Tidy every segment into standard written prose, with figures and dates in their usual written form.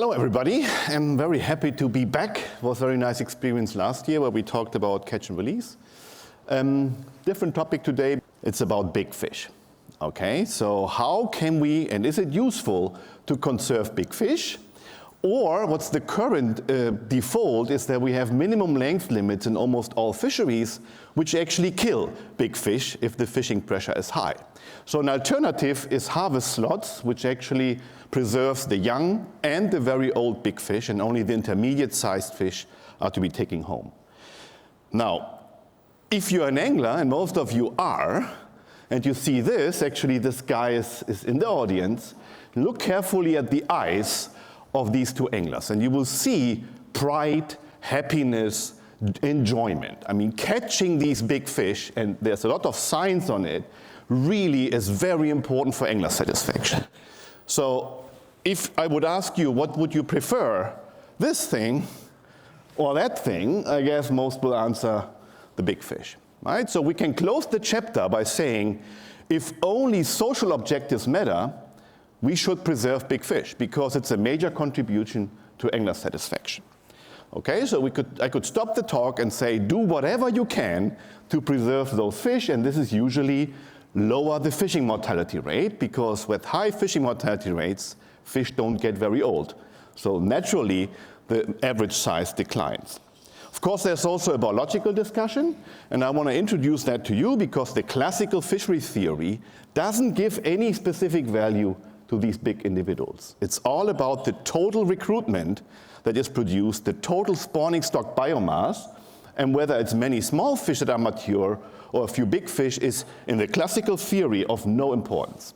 Hello everybody, I'm very happy to be back. It was a very nice experience last year where we talked about catch and release. Different topic today, it's about big fish. Okay, so how can we, and is it useful to conserve big fish? Or what's the current default is that we have minimum length limits in almost all fisheries, which actually kill big fish if the fishing pressure is high. So an alternative is harvest slots, which actually preserves the young and the very old big fish, and only the intermediate sized fish are to be taken home. Now, if you're an angler, and most of you are, and you see this, actually this guy is in the audience, look carefully at the eyes of these two anglers, and you will see pride, happiness, enjoyment. I mean, catching these big fish, and there's a lot of science on it, really is very important for angler satisfaction. So if I would ask you, what would you prefer, this thing or that thing, I guess most will answer the big fish, right? So we can close the chapter by saying, if only social objectives matter, we should preserve big fish because it's a major contribution to angler satisfaction. Okay, so I could stop the talk and say, do whatever you can to preserve those fish, and this is usually lower the fishing mortality rate, because with high fishing mortality rates, fish don't get very old. So naturally, the average size declines. Of course, there's also a biological discussion, and I want to introduce that to you because the classical fisheries theory doesn't give any specific value to these big individuals. It's all about the total recruitment that is produced, the total spawning stock biomass, and whether it's many small fish that are mature or a few big fish is, in the classical theory, of no importance.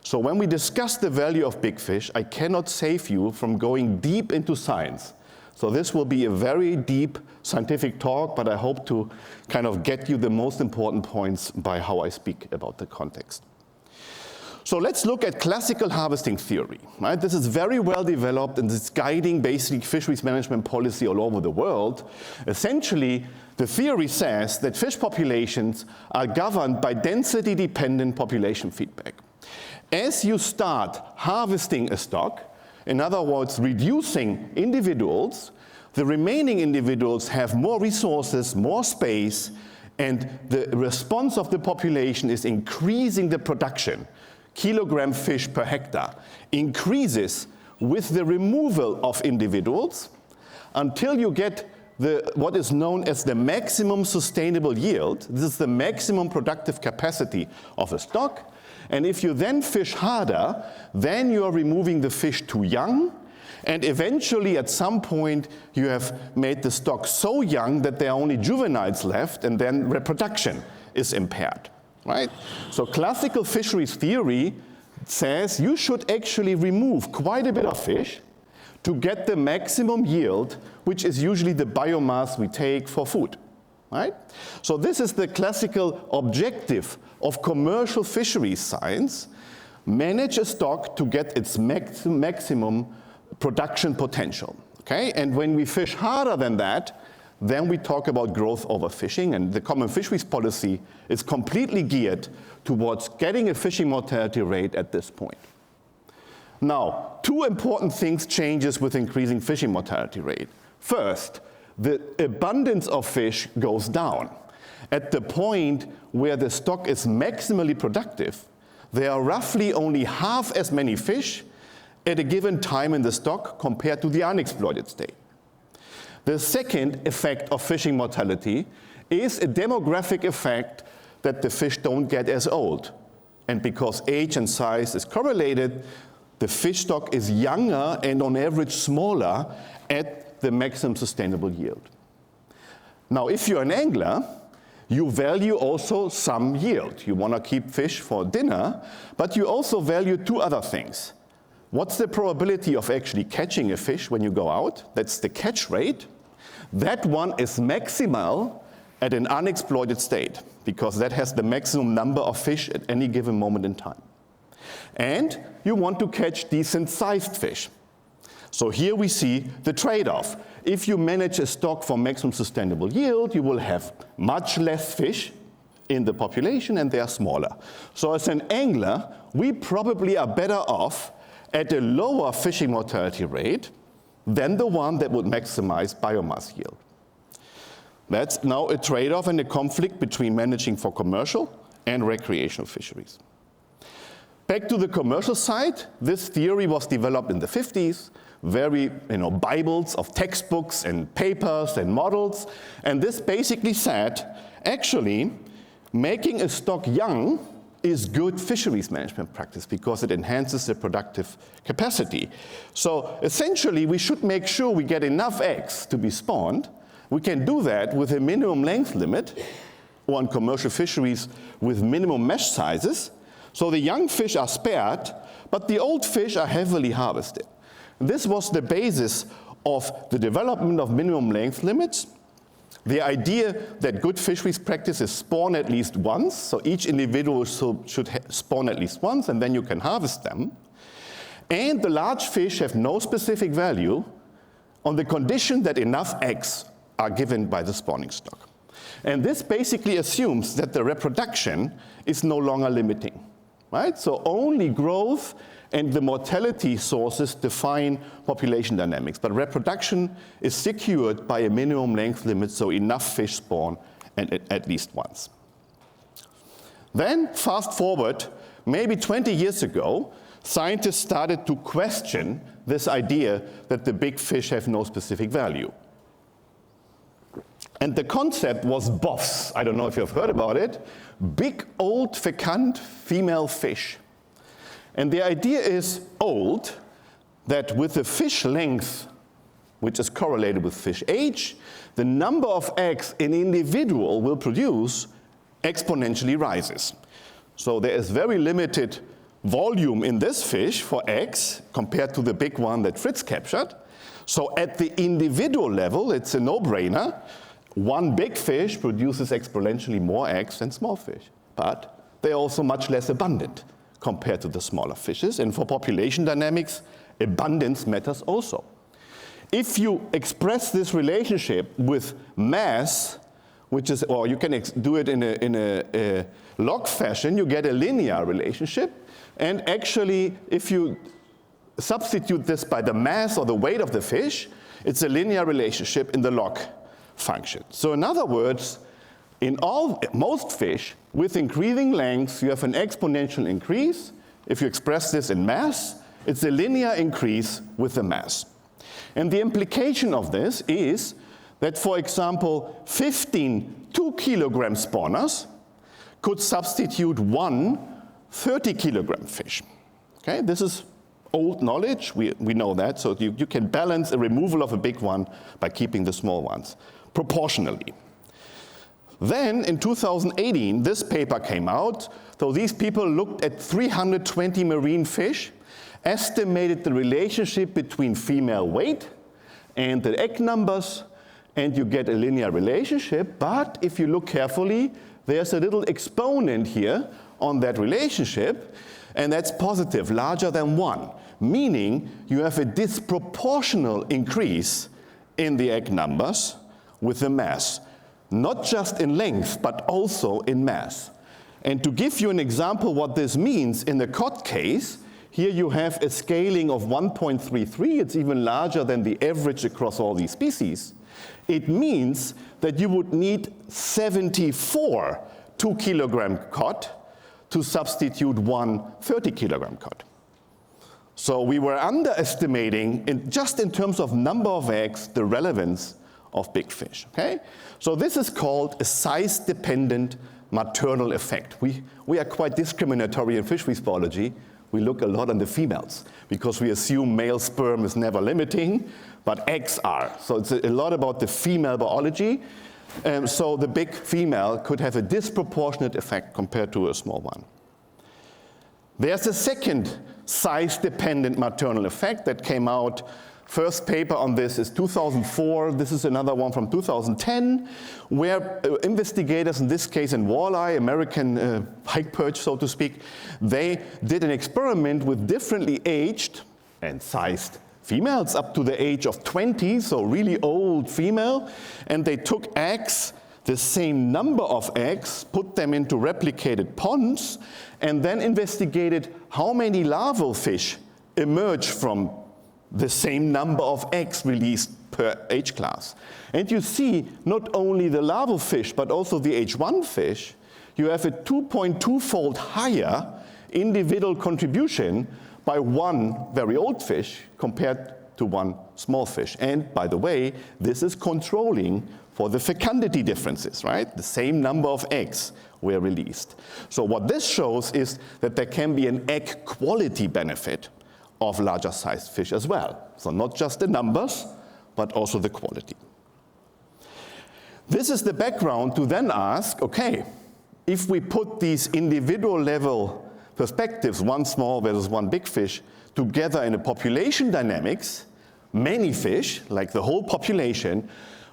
So when we discuss the value of big fish, I cannot save you from going deep into science. So this will be a very deep scientific talk, but I hope to kind of get you the most important points by how I speak about the context. So let's look at classical harvesting theory, right? This is very well developed and it's guiding basic fisheries management policy all over the world. Essentially, the theory says that fish populations are governed by density-dependent population feedback. As you start harvesting a stock, in other words, reducing individuals, the remaining individuals have more resources, more space, and the response of the population is increasing the production. Kilogram fish per hectare increases with the removal of individuals until you get what is known as the maximum sustainable yield. This is the maximum productive capacity of a stock. And if you then fish harder, then you are removing the fish too young, and eventually at some point you have made the stock so young that there are only juveniles left, and then reproduction is impaired. Right? So classical fisheries theory says you should actually remove quite a bit of fish to get the maximum yield, which is usually the biomass we take for food. Right? So this is the classical objective of commercial fisheries science: manage a stock to get its maximum production potential. Okay? And when we fish harder than that, then we talk about growth overfishing, and the common fisheries policy is completely geared towards getting a fishing mortality rate at this point. Now, two important things changes with increasing fishing mortality rate. First, the abundance of fish goes down. At the point where the stock is maximally productive, there are roughly only half as many fish at a given time in the stock compared to the unexploited state. The second effect of fishing mortality is a demographic effect that the fish don't get as old. And because age and size is correlated, the fish stock is younger and on average smaller at the maximum sustainable yield. Now, if you're an angler, you value also some yield. You want to keep fish for dinner, but you also value two other things. What's the probability of actually catching a fish when you go out? That's the catch rate. That one is maximal at an unexploited state because that has the maximum number of fish at any given moment in time. And you want to catch decent sized fish. So here we see the trade-off. If you manage a stock for maximum sustainable yield, you will have much less fish in the population and they are smaller. So as an angler, we probably are better off at a lower fishing mortality rate than the one that would maximize biomass yield. That's now a trade-off and a conflict between managing for commercial and recreational fisheries. Back to the commercial side, this theory was developed in the 50s, Bibles of textbooks and papers and models, and this basically said, actually, making a stock young is good fisheries management practice because it enhances the productive capacity. So essentially, we should make sure we get enough eggs to be spawned. We can do that with a minimum length limit, or on commercial fisheries with minimum mesh sizes. So the young fish are spared, but the old fish are heavily harvested. And this was the basis of the development of minimum length limits. The idea that good fisheries practices spawn at least once, so each individual should spawn at least once, and then you can harvest them. And the large fish have no specific value on the condition that enough eggs are given by the spawning stock. And this basically assumes that the reproduction is no longer limiting, right? So only growth and the mortality sources define population dynamics, but reproduction is secured by a minimum length limit, so enough fish spawn at least once. Then, fast forward, maybe 20 years ago, scientists started to question this idea that the big fish have no specific value. And the concept was BOFs. I don't know if you've heard about it. Big, old, fecund female fish. And the idea is old, that with the fish length, which is correlated with fish age, the number of eggs an individual will produce exponentially rises. So there is very limited volume in this fish for eggs compared to the big one that Fritz captured. So at the individual level, it's a no-brainer. One big fish produces exponentially more eggs than small fish, but they're also much less abundant compared to the smaller fishes. And for population dynamics, abundance matters also. If you express this relationship with mass, which is, or you can do it in a log fashion, you get a linear relationship. And actually, if you substitute this by the mass or the weight of the fish, it's a linear relationship in the log function. So in other words, in most fish, with increasing lengths, you have an exponential increase. If you express this in mass, it's a linear increase with the mass. And the implication of this is that, for example, 15 2-kilogram spawners could substitute one 30-kilogram fish. Okay, this is old knowledge, we know that, so you can balance a removal of a big one by keeping the small ones proportionally. Then in 2018, this paper came out. So these people looked at 320 marine fish, estimated the relationship between female weight and the egg numbers, and you get a linear relationship. But if you look carefully, there's a little exponent here on that relationship, and that's positive, larger than 1, meaning you have a disproportional increase in the egg numbers with the mass. Not just in length, but also in mass. And to give you an example what this means, in the cod case, here you have a scaling of 1.33. It's even larger than the average across all these species. It means that you would need 74 2-kilogram cod to substitute one 30-kilogram cod. So we were underestimating, just in terms of number of eggs, the relevance of big fish, okay? So this is called a size-dependent maternal effect. We are quite discriminatory in fisheries biology. We look a lot on the females because we assume male sperm is never limiting, but eggs are. So it's a lot about the female biology. So the big female could have a disproportionate effect compared to a small one. There's a second size-dependent maternal effect that came out. First paper on this is 2004. This is another one from 2010, where investigators, in this case in walleye, American pike perch, so to speak, they did an experiment with differently aged and sized females up to the age of 20, so really old female, and they took eggs, the same number of eggs, put them into replicated ponds, and then investigated how many larval fish emerge from the same number of eggs released per age class. And you see not only the larval fish, but also the H1 fish, you have a 2.2-fold higher individual contribution by one very old fish compared to one small fish. And by the way, this is controlling for the fecundity differences, right? The same number of eggs were released. So what this shows is that there can be an egg quality benefit of larger sized fish as well. So not just the numbers, but also the quality. This is the background to then ask, okay, if we put these individual level perspectives, one small versus one big fish, together in a population dynamics, many fish, like the whole population,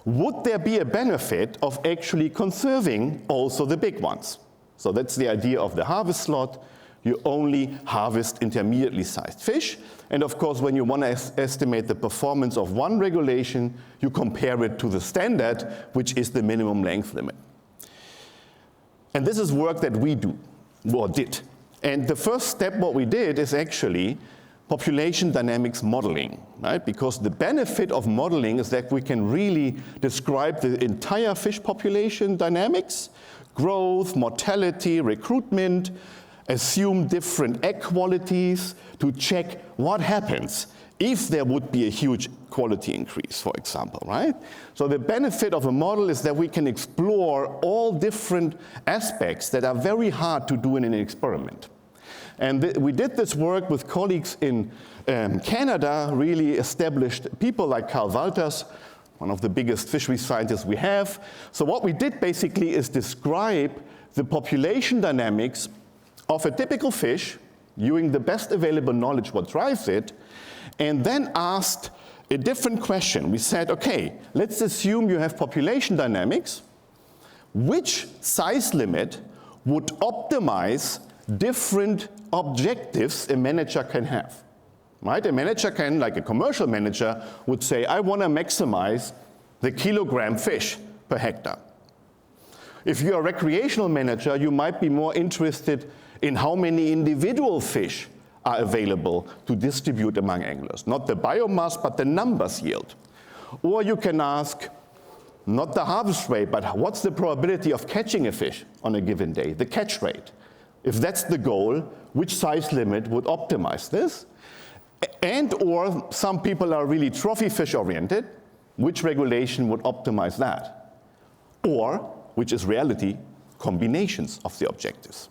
would there be a benefit of actually conserving also the big ones? So that's the idea of the harvest slot. You only harvest intermediately sized fish. And of course, when you want to estimate the performance of one regulation, you compare it to the standard, which is the minimum length limit. And this is work that we do, or did. And the first step what we did is actually population dynamics modeling, right? Because the benefit of modeling is that we can really describe the entire fish population dynamics, growth, mortality, recruitment, assume different egg qualities to check what happens if there would be a huge quality increase, for example, right? So the benefit of a model is that we can explore all different aspects that are very hard to do in an experiment. And we did this work with colleagues in Canada, really established people like Carl Walters, one of the biggest fisheries scientists we have. So what we did basically is describe the population dynamics of a typical fish, using the best available knowledge what drives it, and then asked a different question. We said, okay, let's assume you have population dynamics. Which size limit would optimize different objectives a manager can have? Right? A manager can, like a commercial manager, would say, I want to maximize the kilogram fish per hectare. If you're a recreational manager, you might be more interested in how many individual fish are available to distribute among anglers. Not the biomass, but the numbers yield. Or you can ask, not the harvest rate, but what's the probability of catching a fish on a given day, the catch rate. If that's the goal, which size limit would optimize this? And or some people are really trophy fish oriented, which regulation would optimize that? Or, which is reality, combinations of the objectives.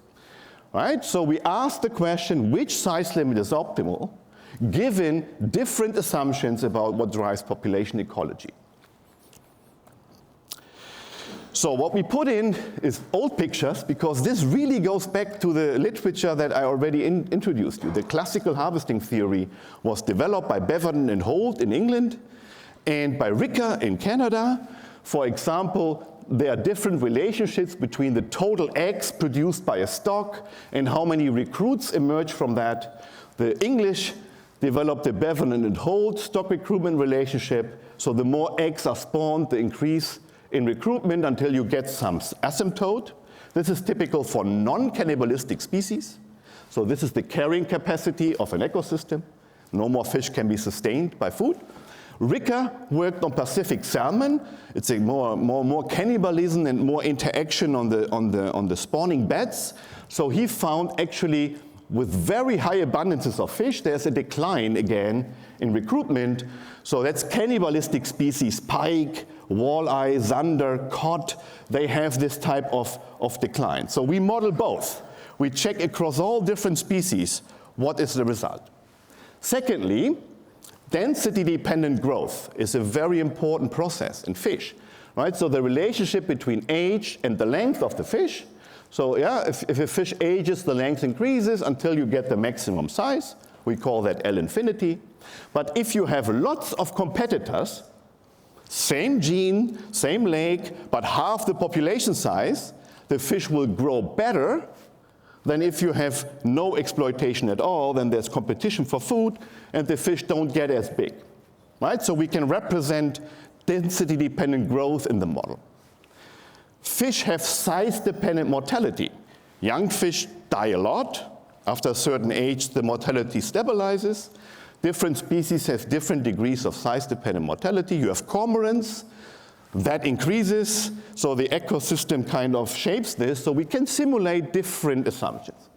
Right? So we asked the question, which size limit is optimal, given different assumptions about what drives population ecology. So what we put in is old pictures, because this really goes back to the literature that I already introduced you. The classical harvesting theory was developed by Bevan and Holt in England and by Ricker in Canada. For example, there are different relationships between the total eggs produced by a stock and how many recruits emerge from that. The English developed the Bevan and Holt stock recruitment relationship. So the more eggs are spawned, the increase in recruitment until you get some asymptote. This is typical for non-cannibalistic species. So this is the carrying capacity of an ecosystem. No more fish can be sustained by food. Ricker worked on Pacific salmon. It's a more cannibalism and more interaction on the spawning beds. So he found actually with very high abundances of fish, there's a decline again in recruitment. So that's cannibalistic species, pike, walleye, zander, cod, they have this type of decline. So we model both. We check across all different species what is the result. Secondly, density-dependent growth is a very important process in fish, right? So the relationship between age and the length of the fish. So yeah, if a fish ages, the length increases until you get the maximum size. We call that L infinity. But if you have lots of competitors, same gene, same lake, but half the population size, the fish will grow better than if you have no exploitation at all. Then there's competition for food, and the fish don't get as big, right? So we can represent density-dependent growth in the model. Fish have size-dependent mortality. Young fish die a lot, After a certain age, the mortality stabilizes. Different species have different degrees of size-dependent mortality. You have cormorants, that increases, so the ecosystem kind of shapes this, so we can simulate different assumptions,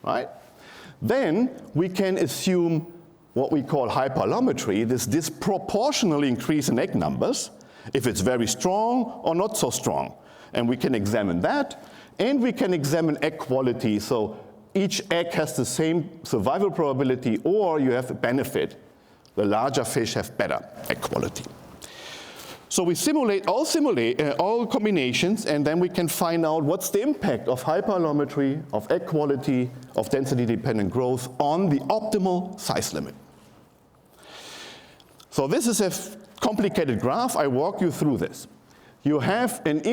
right? Then we can assume what we call hyperallometry, this disproportional increase in egg numbers, if it's very strong or not so strong. And we can examine that, and we can examine egg quality, so each egg has the same survival probability, or you have a benefit. The larger fish have better egg quality. So we simulate all combinations, and then we can find out what's the impact of hyperallometry, of egg quality, of density-dependent growth on the optimal size limit. So this is a complicated graph. I walk you through this. You have in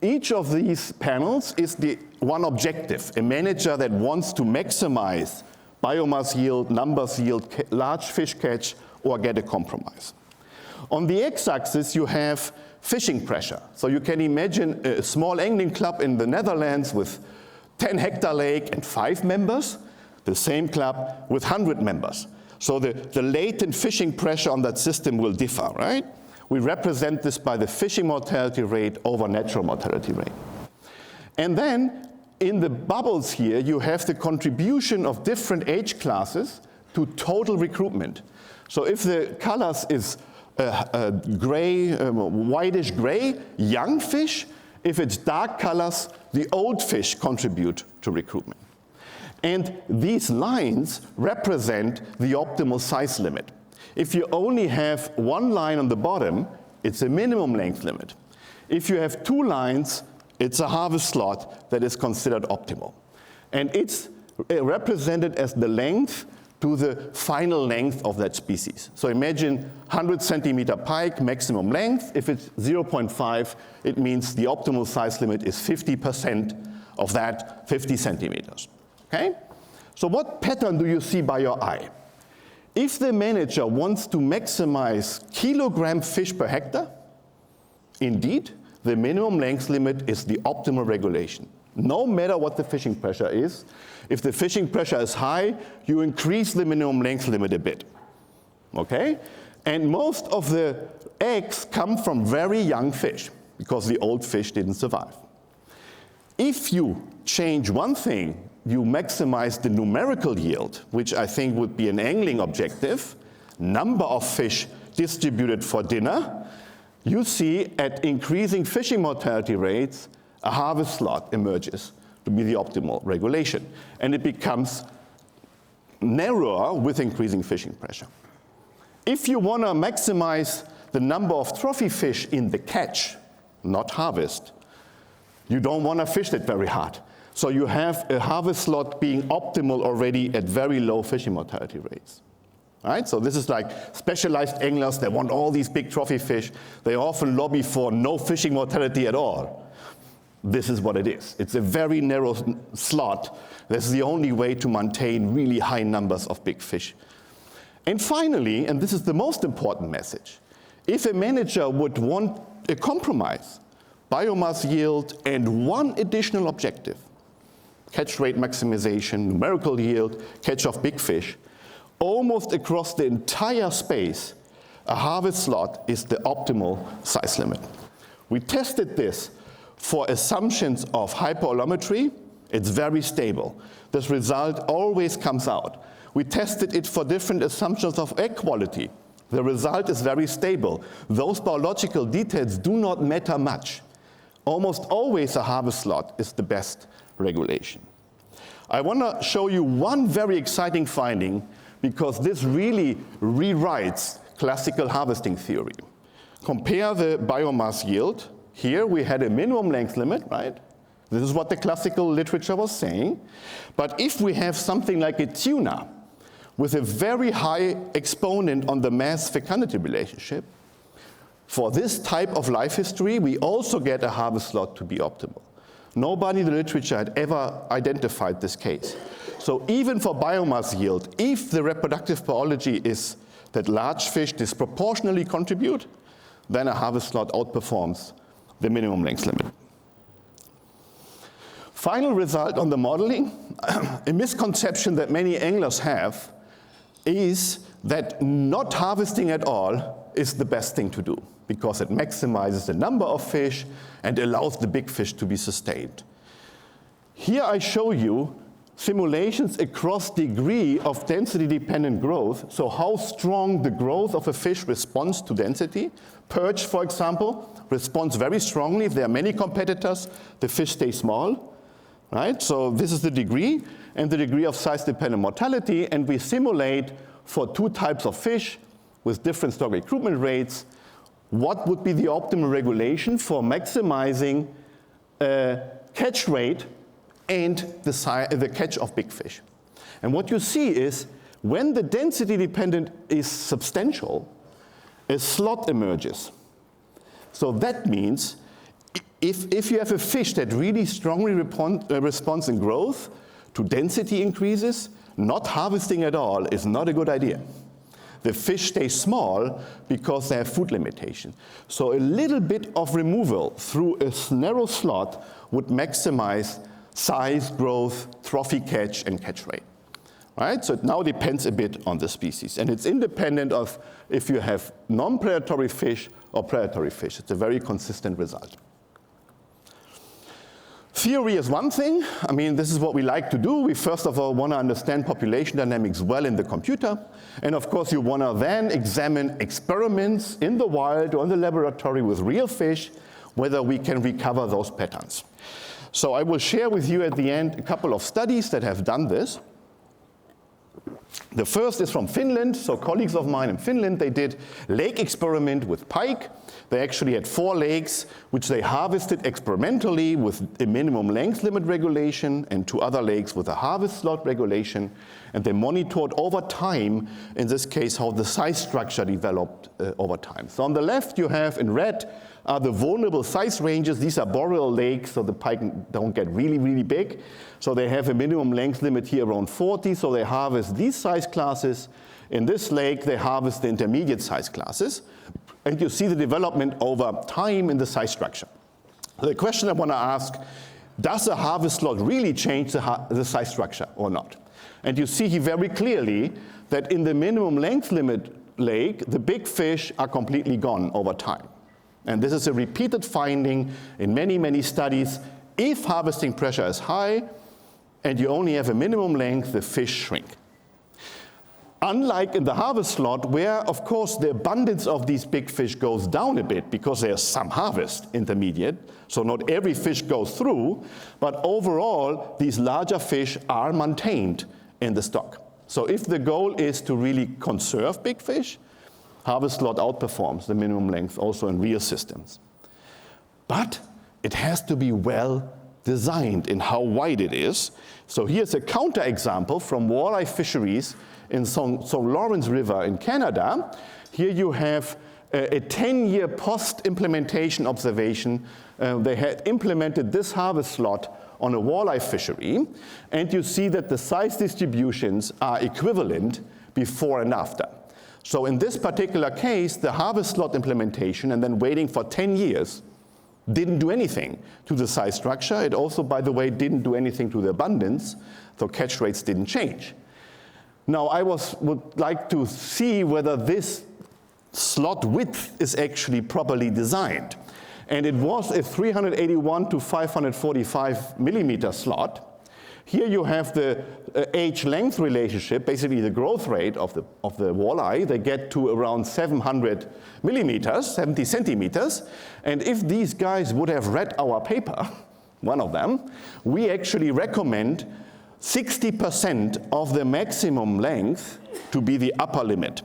each of these panels is the one objective, a manager that wants to maximize biomass yield, numbers yield, large fish catch, or get a compromise. On the x-axis, you have fishing pressure. So you can imagine a small angling club in the Netherlands with 10-hectare lake and 5 members, the same club with 100 members. So the latent fishing pressure on that system will differ, right? We represent this by the fishing mortality rate over natural mortality rate. And then in the bubbles here, you have the contribution of different age classes to total recruitment. So if the colors is gray, whitish gray, young fish. If it's dark colors, the old fish contribute to recruitment. And these lines represent the optimal size limit. If you only have one line on the bottom, it's a minimum length limit. If you have 2 lines, it's a harvest slot that is considered optimal. And it's represented as the length to the final length of that species. So imagine 100 centimeter pike, maximum length. If it's 0.5, it means the optimal size limit is 50% of that 50 centimeters. Okay? So what pattern do you see by your eye? If the manager wants to maximize kilogram fish per hectare, indeed, the minimum length limit is the optimal regulation. No matter what the fishing pressure is, if the fishing pressure is high, you increase the minimum length limit a bit, okay? And most of the eggs come from very young fish because the old fish didn't survive. If you change one thing, you maximize the numerical yield, which I think would be an angling objective, number of fish distributed for dinner, you see at increasing fishing mortality rates, a harvest slot emerges to be the optimal regulation. And it becomes narrower with increasing fishing pressure. If you want to maximize the number of trophy fish in the catch, not harvest, you don't want to fish it very hard. So you have a harvest slot being optimal already at very low fishing mortality rates. All right? So this is like specialized anglers that want all these big trophy fish. They often lobby for no fishing mortality at all. This is what it is. It's a very narrow slot. This is the only way to maintain really high numbers of big fish. And finally, and this is the most important message, if a manager would want a compromise, biomass yield and one additional objective, catch rate maximization, numerical yield, catch of big fish, almost across the entire space, a harvest slot is the optimal size limit. We tested this for assumptions of hyperallometry. It's very stable. This result always comes out. We tested it for different assumptions of egg quality. The result is very stable. Those biological details do not matter much. Almost always a harvest slot is the best regulation. I want to show you one very exciting finding because this really rewrites classical harvesting theory. Compare the biomass yield. Here we had a minimum length limit, right? This is what the classical literature was saying. But if we have something like a tuna with a very high exponent on the mass-fecundity relationship, for this type of life history, we also get a harvest slot to be optimal. Nobody in the literature had ever identified this case. So even for biomass yield, if the reproductive biology is that large fish disproportionately contribute, then a harvest slot outperforms the minimum length limit. Final result on the modeling, a misconception that many anglers have is that not harvesting at all is the best thing to do because it maximizes the number of fish and allows the big fish to be sustained. Here I show you simulations across degree of density-dependent growth, so how strong the growth of a fish responds to density. Perch, for example, responds very strongly. If there are many competitors, the fish stays small, right? So this is the degree, and the degree of size-dependent mortality, and we simulate for two types of fish with different stock recruitment rates, what would be the optimal regulation for maximizing catch rate and the catch of big fish. And what you see is when the density dependent is substantial, a slot emerges. So that means if you have a fish that really strongly responds in growth to density increases, not harvesting at all is not a good idea. The fish stay small because they have food limitation. So a little bit of removal through a narrow slot would maximize size, growth, trophy catch, and catch rate. Right? So it now depends a bit on the species. And it's independent of if you have non-predatory fish or predatory fish. It's a very consistent result. Theory is one thing. I mean, this is what we like to do. We first of all want to understand population dynamics well in the computer. And of course, you want to then examine experiments in the wild or in the laboratory with real fish, whether we can recover those patterns. So I will share with you at the end a couple of studies that have done this. The first is from Finland. So colleagues of mine in Finland, they did lake experiment with pike. They actually had 4 lakes, which they harvested experimentally with a minimum length limit regulation and 2 other lakes with a harvest slot regulation. And they monitored over time, in this case, how the size structure developed over time. So on the left, you have in red are the vulnerable size ranges. These are boreal lakes, so the pike don't get really, really big. So they have a minimum length limit here around 40, so they harvest these size classes. In this lake, they harvest the intermediate size classes. And you see the development over time in the size structure. The question I want to ask, does a harvest slot really change the size structure or not? And you see here very clearly that in the minimum length limit lake, the big fish are completely gone over time. And this is a repeated finding in many, many studies. If harvesting pressure is high and you only have a minimum length, the fish shrink. Unlike in the harvest slot, where of course the abundance of these big fish goes down a bit because there's some harvest intermediate, so not every fish goes through, but overall these larger fish are maintained in the stock. So if the goal is to really conserve big fish, harvest slot outperforms the minimum length also in real systems. But it has to be well designed in how wide it is. So here's a counterexample from walleye fisheries in St. Lawrence River in Canada. Here you have a 10-year post-implementation observation. They had implemented this harvest slot on a walleye fishery, and you see that the size distributions are equivalent before and after. So in this particular case, the harvest slot implementation and then waiting for 10 years didn't do anything to the size structure. It also, by the way, didn't do anything to the abundance, so catch rates didn't change. Now, I would like to see whether this slot width is actually properly designed. And it was a 381 to 545 millimeter slot. Here you have the age-length relationship, basically the growth rate of the walleye. They get to around 700 millimeters, 70 centimeters. And if these guys would have read our paper, one of them, we actually recommend 60% of the maximum length to be the upper limit.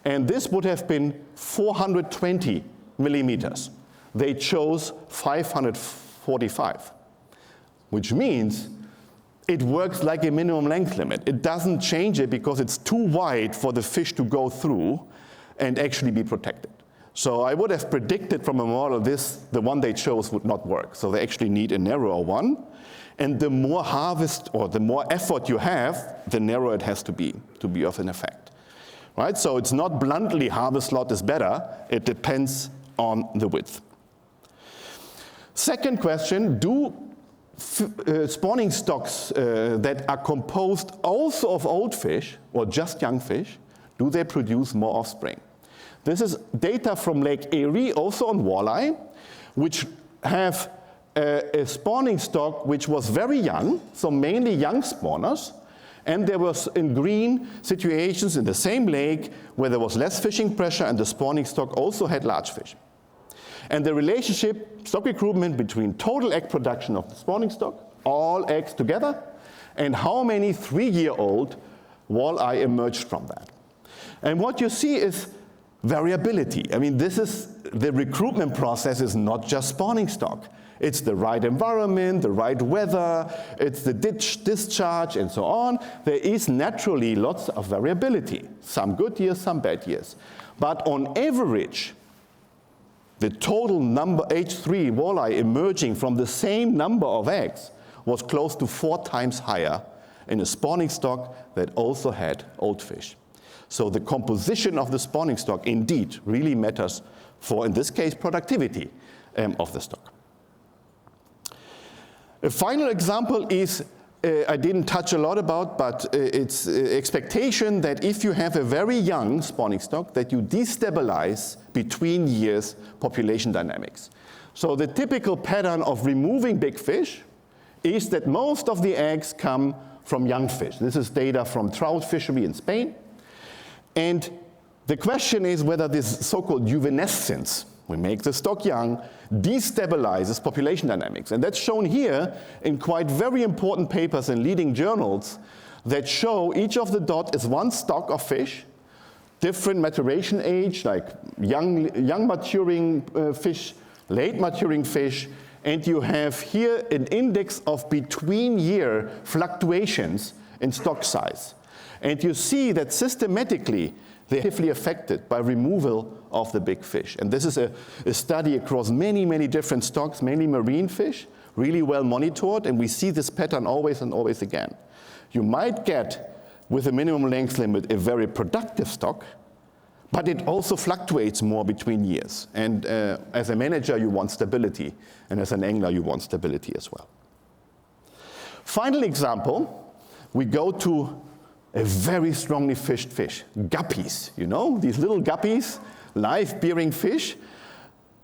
And this would have been 420 millimeters. They chose 545, which means it works like a minimum length limit. It doesn't change it because it's too wide for the fish to go through and actually be protected. So I would have predicted from a model the one they chose would not work. So they actually need a narrower one. And the more harvest or the more effort you have, the narrower it has to be of an effect. Right? So it's not bluntly harvest slot is better. It depends on the width. Second question, do spawning stocks that are composed also of old fish or just young fish, do they produce more offspring? This is data from Lake Erie, also on walleye, which have a spawning stock which was very young, so mainly young spawners, and there was in green situations in the same lake where there was less fishing pressure and the spawning stock also had large fish. And the relationship, stock recruitment between total egg production of the spawning stock, all eggs together, and how many 3-year-old walleye emerged from that. And what you see is variability. I mean, this is, the recruitment process is not just spawning stock. It's the right environment, the right weather, it's the discharge, and so on. There is naturally lots of variability. Some good years, some bad years. But on average, the total number, H3 walleye emerging from the same number of eggs was close to 4 times higher in a spawning stock that also had old fish. So the composition of the spawning stock indeed really matters for, in this case, productivity of the stock. A final example is, I didn't touch a lot about, but it's expectation that if you have a very young spawning stock, that you destabilize between years population dynamics. So the typical pattern of removing big fish is that most of the eggs come from young fish. This is data from trout fishery in Spain. And the question is whether this so-called juvenescence, we make the stock young, destabilizes population dynamics. And that's shown here in quite very important papers in leading journals that show each of the dots is one stock of fish, different maturation age, like young maturing fish, late maturing fish, and you have here an index of between year fluctuations in stock size. And you see that systematically they're heavily affected by removal of the big fish. And this is a study across many, many different stocks, mainly marine fish, really well monitored, and we see this pattern always and always again. You might get, with a minimum length limit, a very productive stock, but it also fluctuates more between years. And as a manager, you want stability, and as an angler, you want stability as well. Final example, we go to a very strongly fished fish, guppies. You know, these little guppies, live-bearing fish,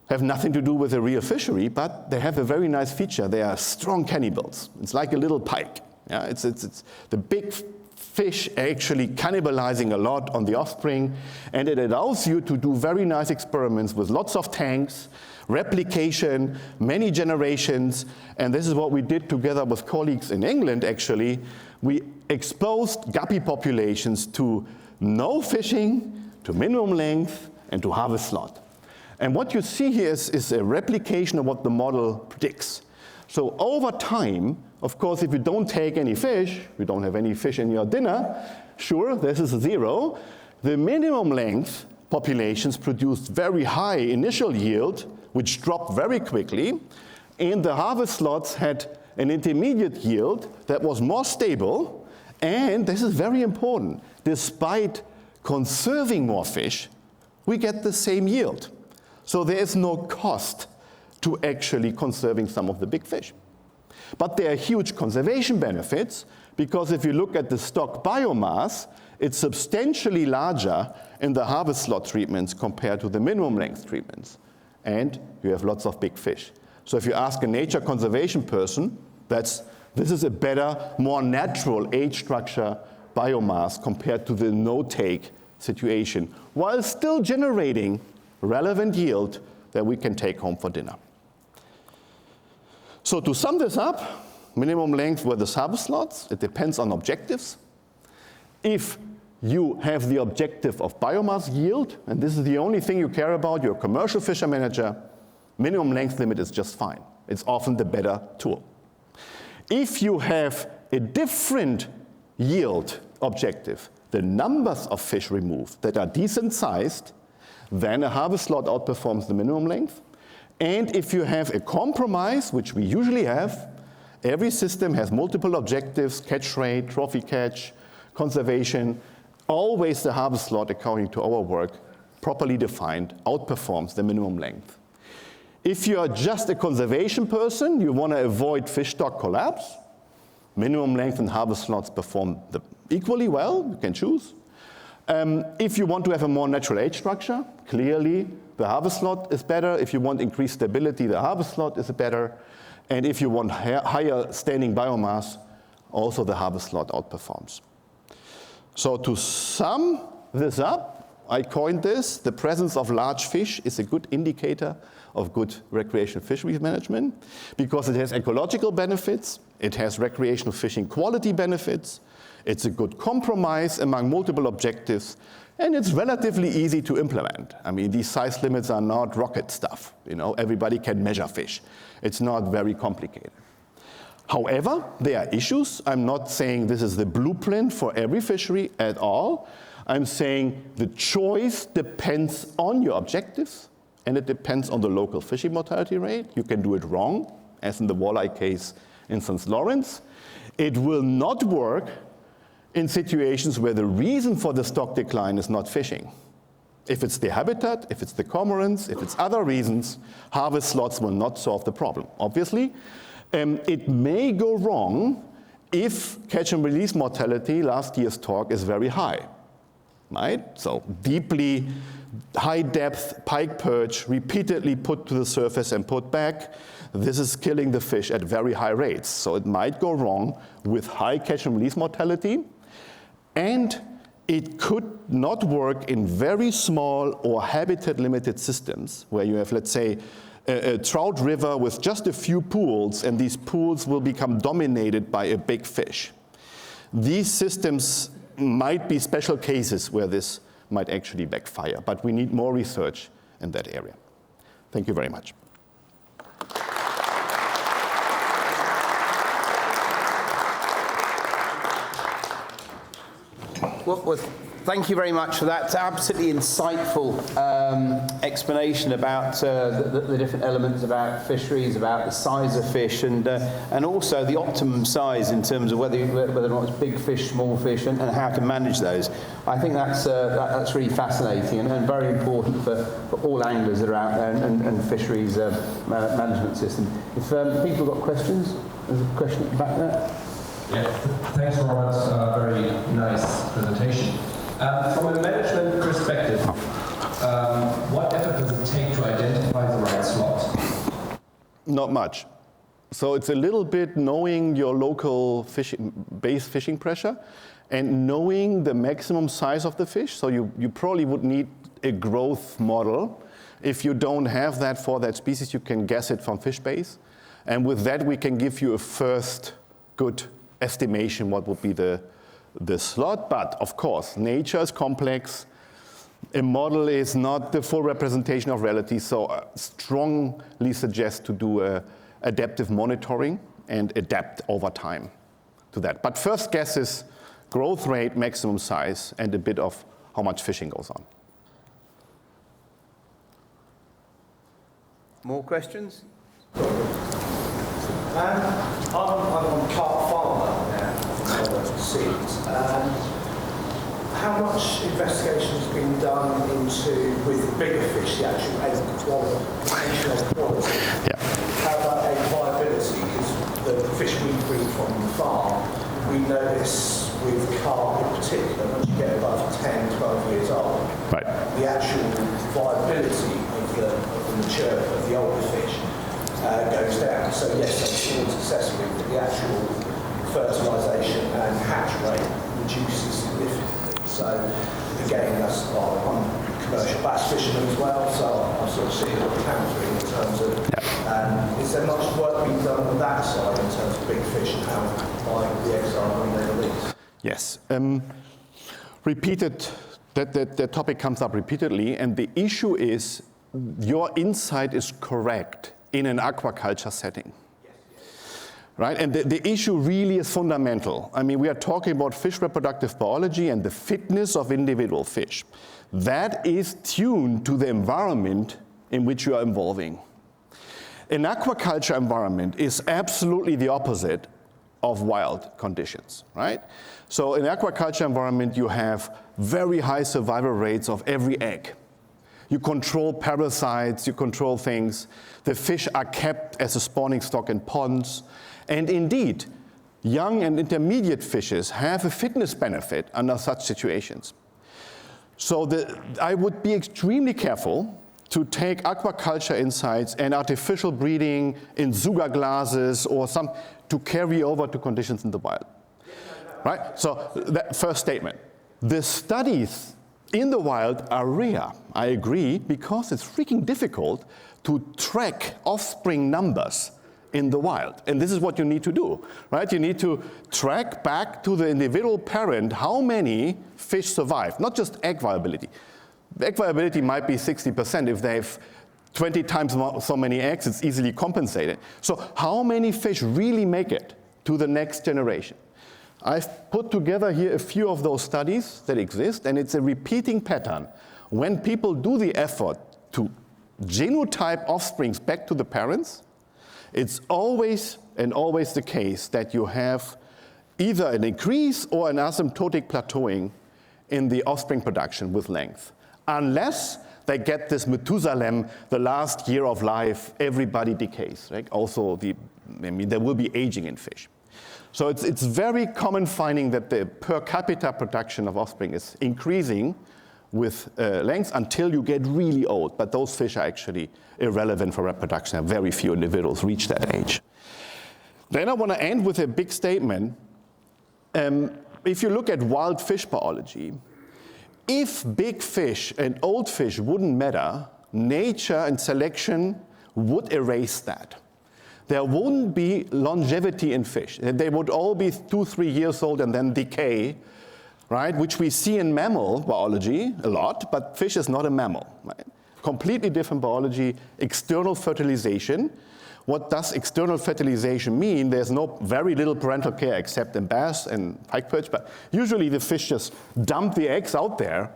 have nothing to do with a real fishery, but they have a very nice feature. They are strong cannibals. It's like a little pike. Yeah, it's the big fish actually cannibalizing a lot on the offspring, and it allows you to do very nice experiments with lots of tanks, replication, many generations, and this is what we did together with colleagues in England, actually. We exposed guppy populations to no fishing, to minimum length, and to harvest slot. And what you see here is a replication of what the model predicts. So over time, of course, if you don't take any fish, you don't have any fish in your dinner, sure, this is 0. The minimum length populations produced very high initial yield, which dropped very quickly, and the harvest slots had an intermediate yield that was more stable, and this is very important, despite conserving more fish, we get the same yield. So there is no cost to actually conserving some of the big fish. But there are huge conservation benefits, because if you look at the stock biomass, it's substantially larger in the harvest slot treatments compared to the minimum length treatments. And you have lots of big fish. So if you ask a nature conservation person, this is a better, more natural age structure biomass compared to the no-take situation, while still generating relevant yield that we can take home for dinner. So to sum this up, minimum length were the harvest slots. It depends on objectives. If you have the objective of biomass yield, and this is the only thing you care about, you're a commercial fisher manager, minimum length limit is just fine. It's often the better tool. If you have a different yield objective, the numbers of fish removed that are decent sized, then a harvest slot outperforms the minimum length. And if you have a compromise, which we usually have, every system has multiple objectives, catch rate, trophy catch, conservation, always the harvest slot, according to our work, properly defined, outperforms the minimum length. If you are just a conservation person, you want to avoid fish stock collapse. Minimum length and harvest slots perform equally well, you can choose. If you want to have a more natural age structure, clearly the harvest slot is better. If you want increased stability, the harvest slot is better. And if you want higher standing biomass, also the harvest slot outperforms. So to sum this up, I coined this: the presence of large fish is a good indicator of good recreational fisheries management because it has ecological benefits, it has recreational fishing quality benefits, it's a good compromise among multiple objectives, and it's relatively easy to implement. I mean, these size limits are not rocket stuff. You know, everybody can measure fish. It's not very complicated. However, there are issues. I'm not saying this is the blueprint for every fishery at all. I'm saying the choice depends on your objectives, and it depends on the local fishing mortality rate. You can do it wrong, as in the walleye case in St. Lawrence. It will not work in situations where the reason for the stock decline is not fishing. If it's the habitat, if it's the cormorants, if it's other reasons, harvest slots will not solve the problem. Obviously, it may go wrong if catch and release mortality, last year's talk, is very high, right? So deeply high depth pike perch repeatedly put to the surface and put back, this is killing the fish at very high rates. So it might go wrong with high catch and release mortality, and it could not work in very small or habitat limited systems where you have, let's say, a trout river with just a few pools, and these pools will become dominated by a big fish. These systems might be special cases where this might actually backfire, but we need more research in that area. Thank you very much. Well, thank you very much for that absolutely insightful explanation about the different elements about fisheries, about the size of fish, and also the optimum size in terms of whether or not it's big fish, small fish, and how to manage those. I think that's really fascinating and very important for all anglers that are out there and fisheries management system. If people have got questions, there's a question at the back there. Yeah, thanks, Robert. Very nice presentation. From a management perspective, what effort does it take to identify the right slot? Not much. So it's a little bit knowing your local base fishing pressure and knowing the maximum size of the fish. So you probably would need a growth model. If you don't have that for that species, you can guess it from fish base. And with that, we can give you a first good estimation what would be the slot. But of course, nature is complex. A model is not the full representation of reality, so I strongly suggest to do adaptive monitoring and adapt over time to that. But first guess is growth rate, maximum size, and a bit of how much fishing goes on. More questions? I'm on carp farmer now, overseas. How much investigation has been done with the bigger fish, the actual egg quality? Yeah. How about egg viability? Because the fish we breed from the farm, we notice with carp in particular, once you get above 10, 12 years old, Right. the actual viability of the older fish goes down. So yes, that's all successfully, but the actual fertilisation and hatch rate reduces significantly. So again, I'm a commercial bass fisherman as well, so I sort of see it countering in terms of, is there much work being done on that side in terms of big fish and how viable the eggs are when they release? Yes. That topic comes up repeatedly, and the issue is your insight is correct in an aquaculture setting. Right? And the issue really is fundamental. I mean, we are talking about fish reproductive biology and the fitness of individual fish. That is tuned to the environment in which you are evolving. An aquaculture environment is absolutely the opposite of wild conditions, right? So in aquaculture environment, you have very high survival rates of every egg. You control parasites, you control things. The fish are kept as a spawning stock in ponds. And indeed, young and intermediate fishes have a fitness benefit under such situations. So I would be extremely careful to take aquaculture insights and artificial breeding in Zuga glasses or some to carry over to conditions in the wild. Right? So that first statement. The studies in the wild are rare, I agree, because it's freaking difficult to track offspring numbers in the wild. And this is what you need to do, right? You need to track back to the individual parent how many fish survive, not just egg viability. The egg viability might be 60%. If they have 20 times so many eggs, it's easily compensated. So how many fish really make it to the next generation? I've put together here a few of those studies that exist, and it's a repeating pattern. When people do the effort to genotype offsprings back to the parents, it's always the case that you have either an increase or an asymptotic plateauing in the offspring production with length, unless they get this Methusalem, the last year of life, everybody decays. Right? Also, there will be aging in fish. So it's very common finding that the per capita production of offspring is increasing with length until you get really old. But those fish are actually irrelevant for reproduction. Very few individuals reach that age. Then I want to end with a big statement. If you look at wild fish biology, if big fish and old fish wouldn't matter, nature and selection would erase that. There wouldn't be longevity in fish. They would all be 2-3 years old and then decay, right? Which we see in mammal biology a lot, but fish is not a mammal, right? Completely different biology, external fertilization. What does external fertilization mean? There's very little parental care except in bass and pike perch, but usually the fish just dump the eggs out there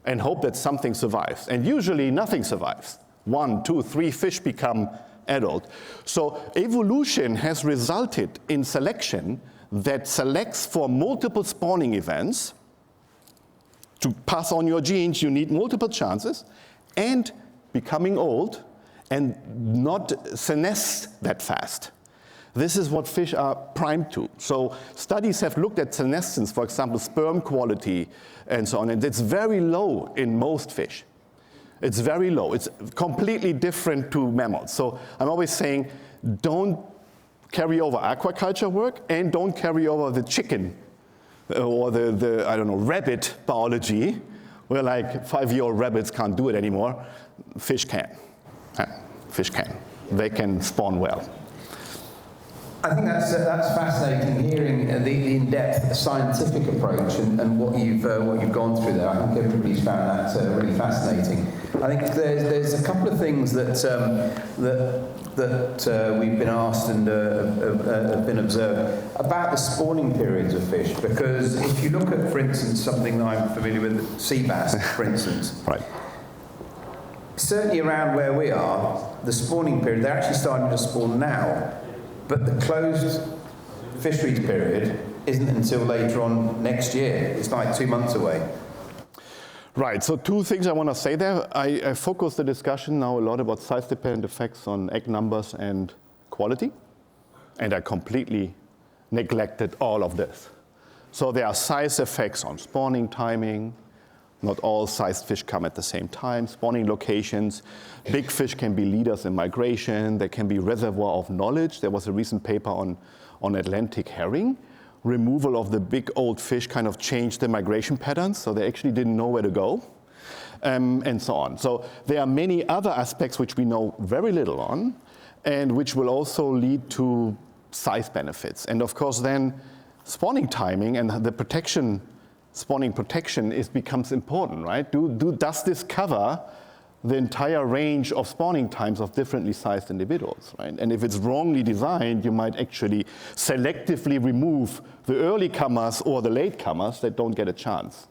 and hope that something survives. And usually nothing survives. 1, 2, 3 fish become adult. So evolution has resulted in selection that selects for multiple spawning events. To pass on your genes, you need multiple chances, and becoming old and not senesce that fast. This is what fish are primed to. So studies have looked at senescence, for example, sperm quality and so on, and it's very low in most fish. It's very low. It's completely different to mammals. So I'm always saying, don't carry over aquaculture work and don't carry over the chicken or the I don't know, rabbit biology, where like 5-year-old rabbits can't do it anymore. Fish can. Fish can. They can spawn well. I think that's fascinating, hearing the in-depth scientific approach and what you've gone through there. I think everybody's found that really fascinating. I think there's a couple of things that we've been asked and have been observed about the spawning periods of fish. Because if you look at, for instance, something that I'm familiar with, sea bass, for instance. Right. Certainly around where we are, the spawning period, they're actually starting to spawn now. But the closed fisheries period isn't until later on next year. It's like 2 months away. Right, so 2 things I want to say there. I focus the discussion now a lot about size-dependent effects on egg numbers and quality, and I completely neglected all of this. So there are size effects on spawning timing. Not all sized fish come at the same time. Spawning locations. Big fish can be leaders in migration. They can be reservoir of knowledge. There was a recent paper on Atlantic herring. Removal of the big old fish kind of changed the migration patterns, so they actually didn't know where to go, and so on. So there are many other aspects which we know very little on, and which will also lead to size benefits. And of course then spawning timing and the protection, spawning protection becomes important, right? Does this cover the entire range of spawning times of differently sized individuals, right? And if it's wrongly designed, you might actually selectively remove the early comers or the late comers that don't get a chance.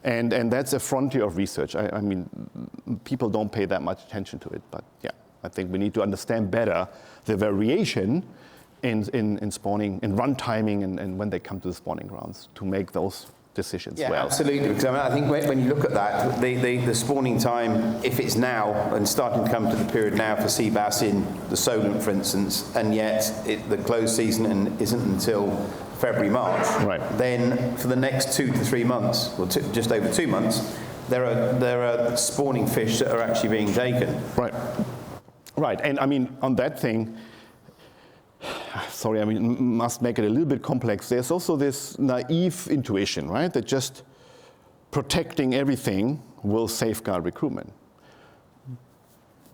And that's a frontier of research. I mean, people don't pay that much attention to it, but yeah, I think we need to understand better the variation in spawning, in run timing and when they come to the spawning grounds to make those decisions Yeah, well. absolutely. Because I think when you look at that, the spawning time, if it's now and starting to come to the period now for sea bass in the Solent, for instance, and yet the closed season isn't until February, March, Right. then for the next 2 to 3 months, or just over 2 months, there are spawning fish that are actually being taken. Right. Right. And I mean, on that thing, sorry, I mean, must make it a little bit complex. There's also this naive intuition, right? That just protecting everything will safeguard recruitment.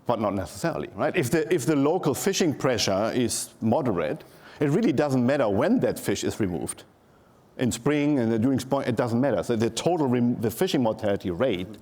But not necessarily, right? If the local fishing pressure is moderate, it really doesn't matter when that fish is removed. In spring and during spring, it doesn't matter. So the total, the fishing mortality rate,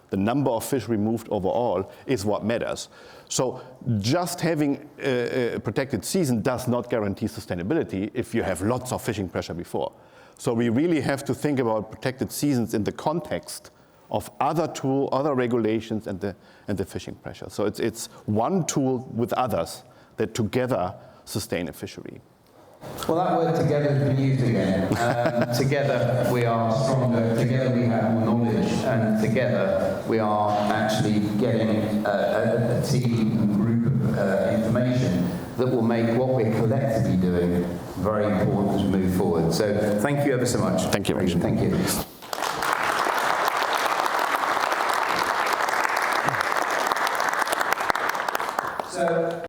the number of fish removed overall, is what matters. So just having a protected season does not guarantee sustainability if you have lots of fishing pressure before. So we really have to think about protected seasons in the context of other regulations and the fishing pressure. So it's one tool with others that together sustain a fishery. Well, that word together has been used again. Together we are stronger, together we have more knowledge, and together we are actually getting a team and group of information that will make what we're collectively doing very important as we move forward. So thank you ever so much. Thank you. Thank you. So